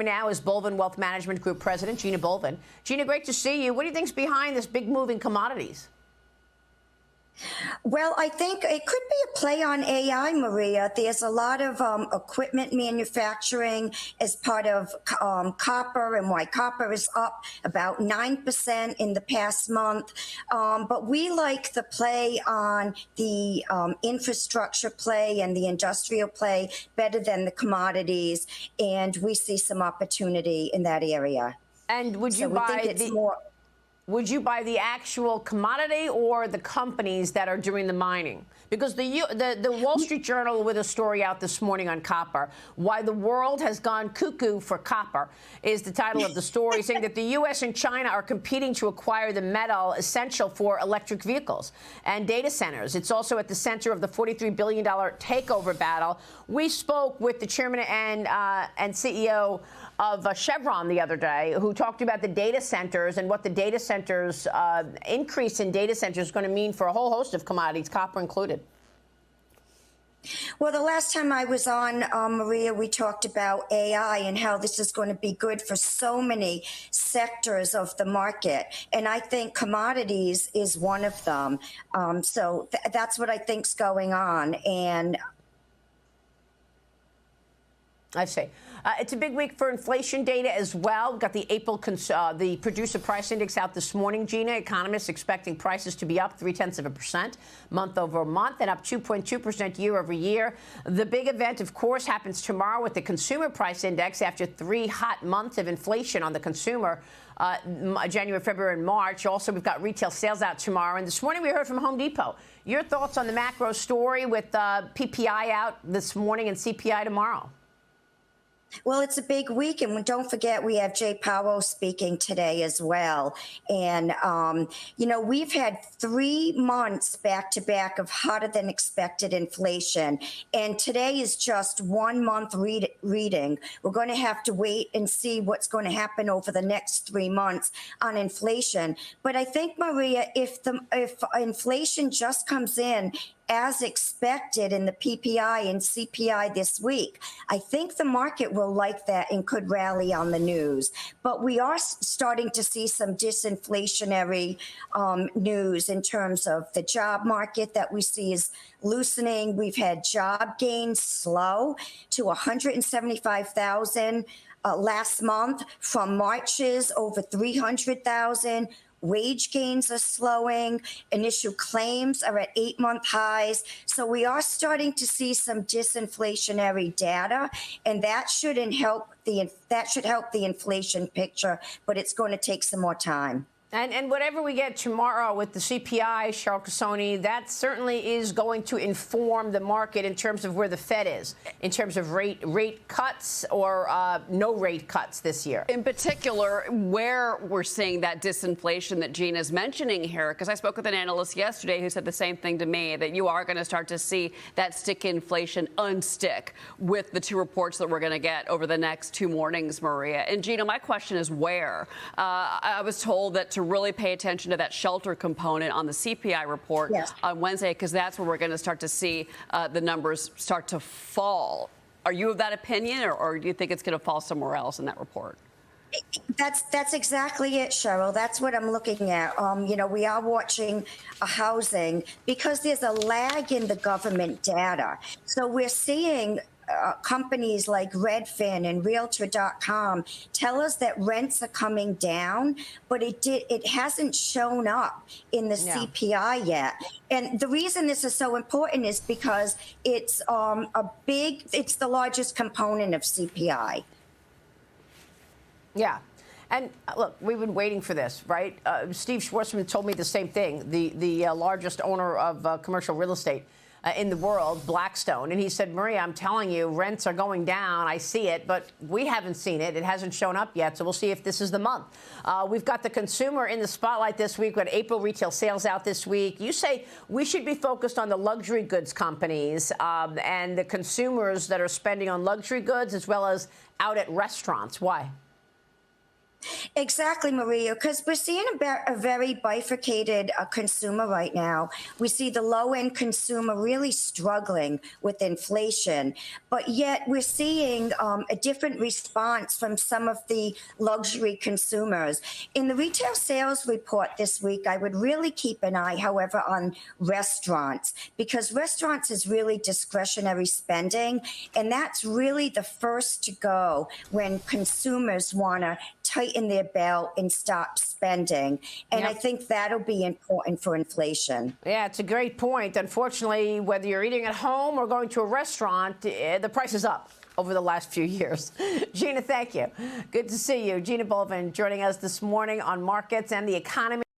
Now is Bolvin Wealth Management Group President Gina Bolvin. Gina, great to see you. What do you think's behind this big move in commodities? Well, I think it could be a play on AI, Maria. There's a lot of equipment manufacturing as part of copper, and why copper is up about 9% in the past month. But we like the play on the infrastructure play and the industrial play better than the commodities, and we see some opportunity in that area. And would you Would you buy the actual commodity or the companies that are doing the mining? Because the Wall Street Journal with a story out this morning on copper, why the world has gone cuckoo for copper, is the title of the story, saying that the U.S. and China are competing to acquire the metal essential for electric vehicles and data centers. It's also at the center of the $43 billion takeover battle. We spoke with the chairman and CEO of Chevron the other day, who talked about the data centers and what the data centers increase in data centers is going to mean for a whole host of commodities, copper included. Well, the last time I was on, Maria, we talked about AI and how this is going to be good for so many sectors of the market. And I think commodities is one of them. So that's what I think's going on. And I see. It's a big week for inflation data as well. We've got the April the producer price index out this morning, Gina. Economists expecting prices to be up 0.3% month over month and up 2.2% year over year. The big event, of course, happens tomorrow with the consumer price index after 3 hot months of inflation on the consumer. January, February, and March. Also, we've got retail sales out tomorrow. And this morning, we heard from Home Depot. Your thoughts on the macro story with PPI out this morning and CPI tomorrow? Well, it's a big week, and don't forget we have Jay Powell speaking today as well. And, you know, we've had 3 months back-to-back of hotter than expected inflation, and today is just 1 month reading. We're going to have to wait and see what's going to happen over the next 3 months on inflation. But I think, Maria, if inflation just comes in as expected in the PPI and CPI this week, I think the market will like that and could rally on the news. But we are starting to see some disinflationary news in terms of the job market that we see is loosening. We've had job gains slow to 175,000 last month from March's over 300,000. Wage gains are slowing. Initial claims are at 8-month highs. So we are starting to see some disinflationary data, and that should help the inflation picture, but it's going to take some more time. And whatever we get tomorrow with the CPI, Cheryl Casoni, that certainly is going to inform the market in terms of where the Fed is, in terms of rate cuts or no rate cuts this year. In particular, where we're seeing that disinflation that Gina's mentioning here, because I spoke with an analyst yesterday who said the same thing to me, that you are going to start to see that stick inflation unstick with the 2 reports that we're going to get over the next 2 mornings, Maria. And Gina, my question is where? I was told that to really pay attention to that shelter component on the CPI report on Wednesday, because that's where we're going to start to see the numbers start to fall. Are you of that opinion, or do you think it's going to fall somewhere else in that report? That's exactly it, Cheryl. That's what I'm looking at. You know, we are watching housing because there's a lag in the government data. So we're seeing companies like Redfin and Realtor.com tell us that rents are coming down, but it hasn't shown up in the CPI yet. And the reason this is so important is because it's it's the largest component of CPI. Yeah. And look, we've been waiting for this, right? Steve Schwarzman told me the same thing, the largest owner of commercial real estate in the world, Blackstone. And he said, Maria, I'm telling you, rents are going down. I see it, but we haven't seen it. It hasn't shown up yet. So we'll see if this is the month. We've got the consumer in the spotlight this week. We've got April retail sales out this week. You say we should be focused on the luxury goods companies and the consumers that are spending on luxury goods as well as out at restaurants. Why? Exactly, Maria, because we're seeing a very bifurcated consumer right now. We see the low-end consumer really struggling with inflation, but yet we're seeing a different response from some of the luxury consumers. In the retail sales report this week, I would really keep an eye, however, on restaurants, because restaurants is really discretionary spending, and that's really the first to go when consumers want to tighten their belt and stop spending. And I think that'll be important for inflation. Yeah, it's a great point. Unfortunately, whether you're eating at home or going to a restaurant, the price is up over the last few years. Gina, thank you. Good to see you. Gina Bolvin joining us this morning on markets and the economy.